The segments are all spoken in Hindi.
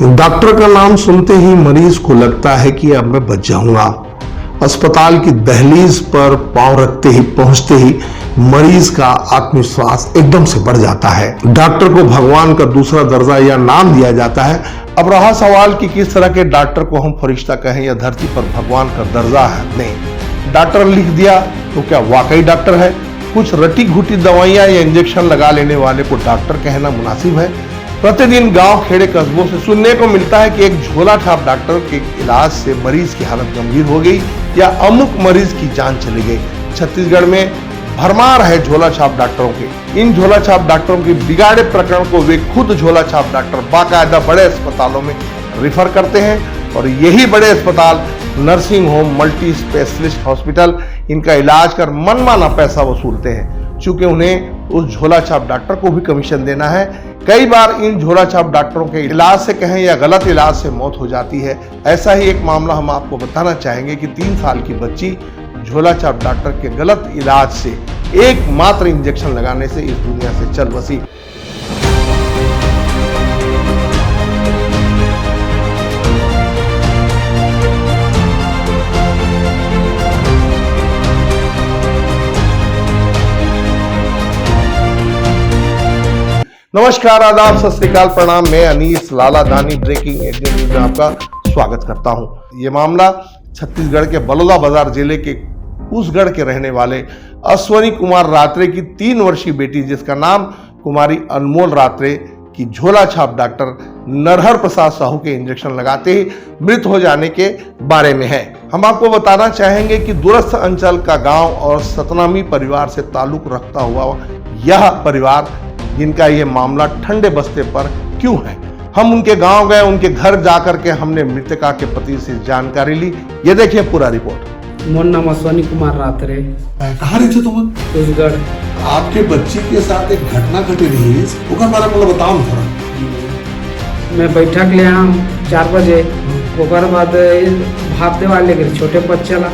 डॉक्टर का नाम सुनते ही मरीज को लगता है कि अब मैं बच जाऊंगा। अस्पताल की दहलीज पर पांव रखते ही पहुंचते ही मरीज का आत्मविश्वास एकदम से बढ़ जाता है। डॉक्टर को भगवान का दूसरा दर्जा या नाम दिया जाता है। अब रहा सवाल कि किस तरह के डॉक्टर को हम फरिश्ता कहें या धरती पर भगवान का दर्जा दें। डॉक्टर लिख दिया तो क्या वाकई डॉक्टर है? कुछ रटी घुटी दवाइयां या इंजेक्शन लगा लेने वाले को डॉक्टर कहना मुनासिब है? प्रतिदिन गांव खेड़े कस्बों से सुनने को मिलता है कि एक झोला छाप डॉक्टर के इलाज से मरीज की हालत गंभीर हो गई या अमुक मरीज की जान चली गई। छत्तीसगढ़ में भरमार है झोला छाप डॉक्टरों के। इन झोला छाप डॉक्टरों के बिगाड़े प्रकरण को वे खुद झोला छाप डॉक्टर बाकायदा बड़े अस्पतालों में रिफर करते हैं और यही बड़े अस्पताल, nursing home, multi specialist hospital इनका इलाज कर मनमाना पैसा वसूलते हैं। चूंकि उन्हें उस झोला छाप डॉक्टर को भी कमीशन देना है। कई बार इन झोला छाप डॉक्टरों के इलाज से कहें या गलत इलाज से मौत हो जाती है। ऐसा ही एक मामला हम आपको बताना चाहेंगे कि 3 साल की बच्ची झोला छाप डॉक्टर के गलत इलाज से एकमात्र इंजेक्शन लगाने से इस दुनिया से चल बसी। नमस्कार, आदाब, सत श्री अकाल, प्रणाम। मैं अनीस लाला दानी ब्रेकिंग इंडियन न्यूज में आपका स्वागत करता हूं। ये मामला छत्तीसगढ़ के बलौदा बाजार जिले के उसगढ़ के रहने वाले अश्वनी कुमार रात्रे की 3 वर्षीय बेटी, जिसका नाम कुमारी अनमोल रात्रे, की झोला छाप डॉक्टर नरहर प्रसाद साहू के इंजेक्शन लगाते ही मृत हो जाने के बारे में है। हम आपको बताना चाहेंगे कि दूरस्थ अंचल का गांव और सतनामी परिवार से ताल्लुक रखता हुआ यह परिवार, जिनका ये मामला ठंडे बस्ते पर क्यों है, हम उनके गांव गए, उनके घर जाकर के हमने मृतका के पति से जानकारी ली। ये देखिए पूरा रिपोर्ट। मोर नाम अश्वनी कुमार रात्रे। कहाँ रहते तुम? उसगढ़। आपके बच्ची के साथ एक घटना घटी रही, ओकर बारे में बताओ थोड़ा। मैं बैठक ले आम 4 बजे, ओकर बाद भाप देवा ले गए छोटे बच्चा ला,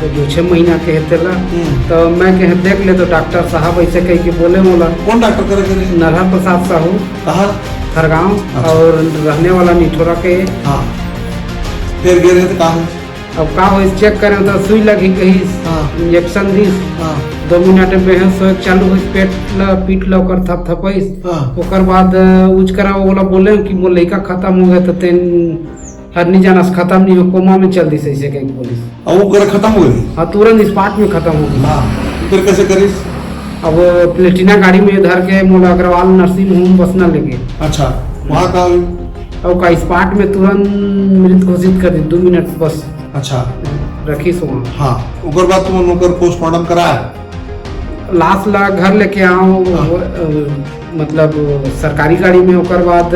जो 6 महीना के हेतेला। तो मैं कहे देख ले, तो डॉक्टर साहब ऐसे कह के बोले मोला। कौन डॉक्टर करे? नरहर प्रसाद साहू। कहाँ? खरगांव। अच्छा। और रहने वाला निठोरा के। हाँ। फिर गए तो कहाँ? अब का हो चेक करें तो सुई लगी कहीं, इंजेक्शन दी। 2 मिनट बेहोश हो चालू हो, पीठ ला ओकर थप थपैस। ओकर बाद उच करा बोला, बोले कि मोर लड़का खत्म हो गया, तो तेन हरनी जानस खत्म नहीं हो, कोमा में चल दी ऐसे कहीं पुलिस। अब वो करे खत्म हो गई? हाँ, तुरंत स्पॉट में खत्म हो गई। फिर कैसे करीस? अब प्लेटिना गाड़ी में धर के मोला अग्रवाल नर्सिंग होम बसना लगे। अच्छा, वहाँ का? अब का स्पॉट में तुरंत मृत घोषित कर दी, 2 मिनट बस। अच्छा, रखी सो वहाँ। हाँ, ओकर बाद तुम ओकर पोस्टमार्टम कराया? लाश ला घर लेके आओ, मतलब सरकारी गाड़ी में। ओकर बाद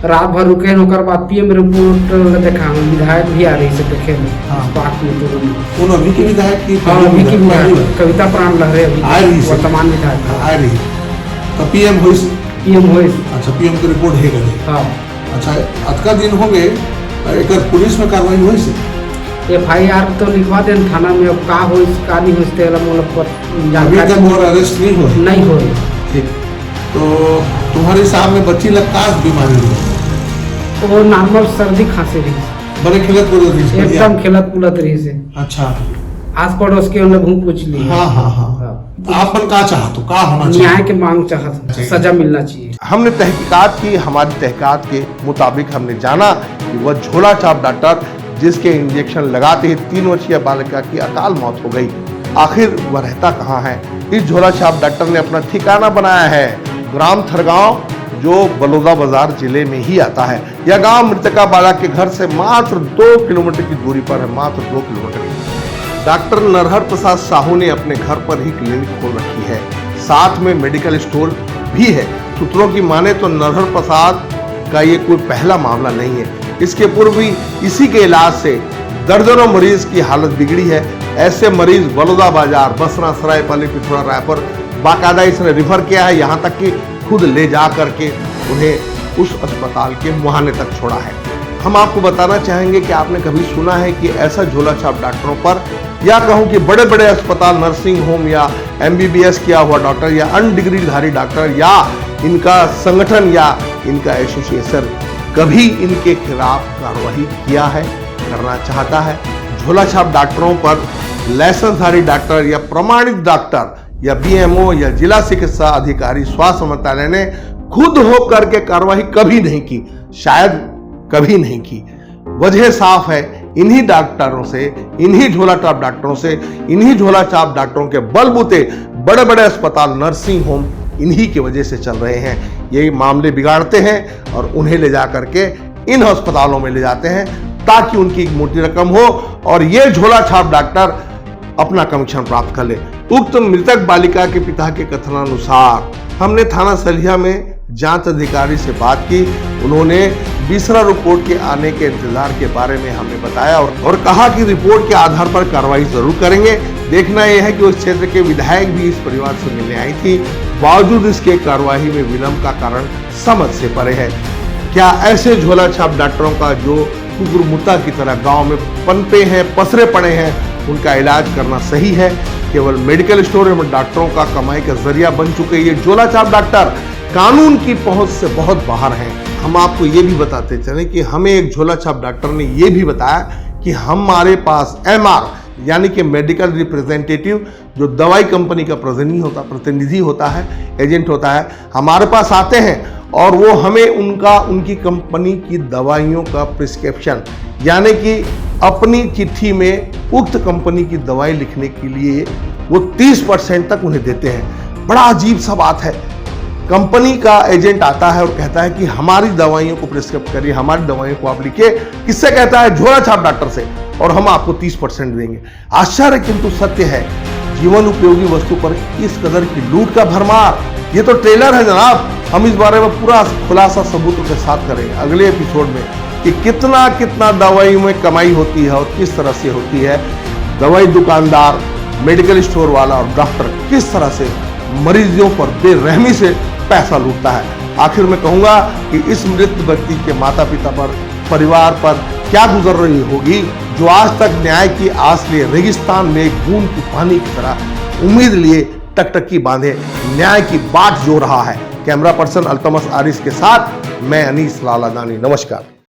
रात भर रुके, ओकर बाद पीएम रिपोर्ट देखा, विधायक भी आ रही से देखे में। स्पॉट में तुरंत। कौन अभी की विधायक की? हाँ, अभी की विधायक कविता प्राण लहरे, अभी आ रही है, वर्तमान विधायक आ रही। तो पीएम होइस? पीएम होइस। अच्छा, पीएम की रिपोर्ट है गई। हाँ। अच्छा, आज का दिन हो गए, एक पुलिस में कार्रवाई हुई से? FIR तो लिखवा देन थाना में। अब का होइस का नहीं होइस तेरा मोला अभी तक और अरेस्ट नहीं हो? नहीं हो। ठीक। तो तुम्हारे सामने बच्ची लगता है बीमारी हुई? वो नॉर्मल सर्दी खांसी रही, बड़े खिलत बोलत रही, एकदम खिलत पुलत रही से। अच्छा, आस पड़ोस के उन्हें घूम पूछ ली। हाँ हाँ हाँ। आपन का चाहतो, का होना चाहिए? न्याय के मांग चाहत, सजा मिलना चाहिए। हमने तहकीकात की, हमारी तहकीकात के मुताबिक हमने जाना कि वह झोला छाप डॉक्टर, जिसके इंजेक्शन लगाते ही 3 वर्षीय बालिका की अकाल मौत हो गई, आखिर वह रहता कहाँ है? इस झोला छाप डॉक्टर ने अपना ठिकाना बनाया है ग्राम थरगांव, जो बलौदा बाजार जिले में ही आता है। यह गांव मृतका बालक के घर से मात्र 2 किलोमीटर की दूरी पर है, मात्र 2 किलोमीटर की। डॉक्टर नरहर प्रसाद साहू ने अपने घर पर ही क्लिनिक खोल रखी है, साथ में मेडिकल स्टोर भी है। सूत्रों की माने तो नरहर प्रसाद का ये कोई पहला मामला नहीं है। इसके पूर्व भी इसी के इलाज से दर्जनों मरीज की हालत बिगड़ी है। ऐसे मरीज बलौदा बाजार, बसना, सरायपाली, पिथौरा, रायपुर बाकायदा इसने रिफर किया है, यहाँ तक कि खुद ले जा करके उन्हें उस अस्पताल के मुहाने तक छोड़ा है। हम आपको बताना चाहेंगे कि आपने कभी सुना है कि ऐसा झोला छाप डॉक्टरों पर, या कहूँ कि बड़े बड़े अस्पताल, नर्सिंग होम या MBBS किया हुआ डॉक्टर या अनडिग्रीधारी डॉक्टर या इनका संगठन या इनका एसोसिएशन कभी इनके खिलाफ कार्रवाई किया है, करना चाहता है। झोला छाप डॉक्टरों पर लाइसेंसधारी डॉक्टर या प्रमाणित डॉक्टर या बीएमओ या जिला चिकित्सा अधिकारी स्वास्थ्य मंत्रालय ने खुद होकर के कार्रवाई कभी नहीं की, शायद कभी नहीं की। वजह साफ है, इन्हीं डॉक्टरों से, इन्हीं झोला छाप डॉक्टरों से, इन्हीं झोला छाप डॉक्टरों के बलबूते बड़े बड़े अस्पताल, नर्सिंग होम इन्हीं की वजह से चल रहे हैं। यही मामले बिगाड़ते हैं और उन्हें ले जा करके इन अस्पतालों में ले जाते हैं ताकि उनकी एक मोटी रकम हो और ये झोला छाप डॉक्टर अपना कमीशन प्राप्त कर ले। उक्त मृतक बालिका के पिता के कथनानुसार हमने थाना सलिया में जांच अधिकारी से बात की। उन्होंने बिसरा रिपोर्ट के आने के इंतजार के बारे में हमें बताया और कहा कि रिपोर्ट के आधार पर कार्रवाई जरूर करेंगे। देखना यह है कि उस क्षेत्र के विधायक भी इस परिवार से मिलने आई थी, बावजूद इसके कार्रवाई में विलंब का कारण समझ से परे है। क्या ऐसे झोला छाप डॉक्टरों का जो कुकुरमुत्ता की तरह गांव में पनपे हैं, पसरे पड़े हैं, उनका इलाज करना सही है? केवल मेडिकल स्टोर में डॉक्टरों का कमाई का जरिया बन चुके ये झोला छाप डॉक्टर कानून की पहुंच से बहुत बाहर हैं। हम आपको ये भी बताते चले कि हमें एक झोला छाप डॉक्टर ने ये भी बताया कि हमारे पास MR यानी कि मेडिकल रिप्रेजेंटेटिव, जो दवाई कंपनी का प्रतिनिधि होता है, एजेंट होता है, हमारे पास आते हैं और वो हमें उनकी कंपनी की दवाइयों का प्रिस्क्रिप्शन यानी कि अपनी चिट्ठी में उक्त कंपनी की दवाई लिखने के लिए वो 30% तक उन्हें देते हैं। बड़ा अजीब सा बात है। कंपनी का एजेंट आता है और कहता है कि हमारी दवाइयों को प्रिस्क्राइब करिए, हमारी दवाइयों को आप लिखिए। किससे कहता है? झोला छाप डॉक्टर से, और हम आपको 30% देंगे। आश्चर्य किंतु सत्य है, जीवन उपयोगी वस्तु पर इस कदर की लूट का भरमार। ये तो ट्रेलर है जनाब, हम इस बारे में पूरा खुलासा सबूतों के साथ करेंगे अगले एपिसोड में कि कितना कितना दवाई में कमाई होती है और किस तरह से होती है। दवाई दुकानदार, मेडिकल स्टोर वाला और डॉक्टर किस तरह से मरीजों पर बेरहमी से पैसा लूटता है। आखिर में कहूंगा कि इस मृत व्यक्ति के माता पिता पर, परिवार पर क्या गुजर रही होगी, जो आज तक न्याय की आस लिए रेगिस्तान में एक बूंद की पानी की तरह उम्मीद लिए टकटकी बांधे न्याय की बाट जो रहा है। कैमरा पर्सन अल्तमस आरिस के साथ मैं अनीस लाल अदानी। नमस्कार।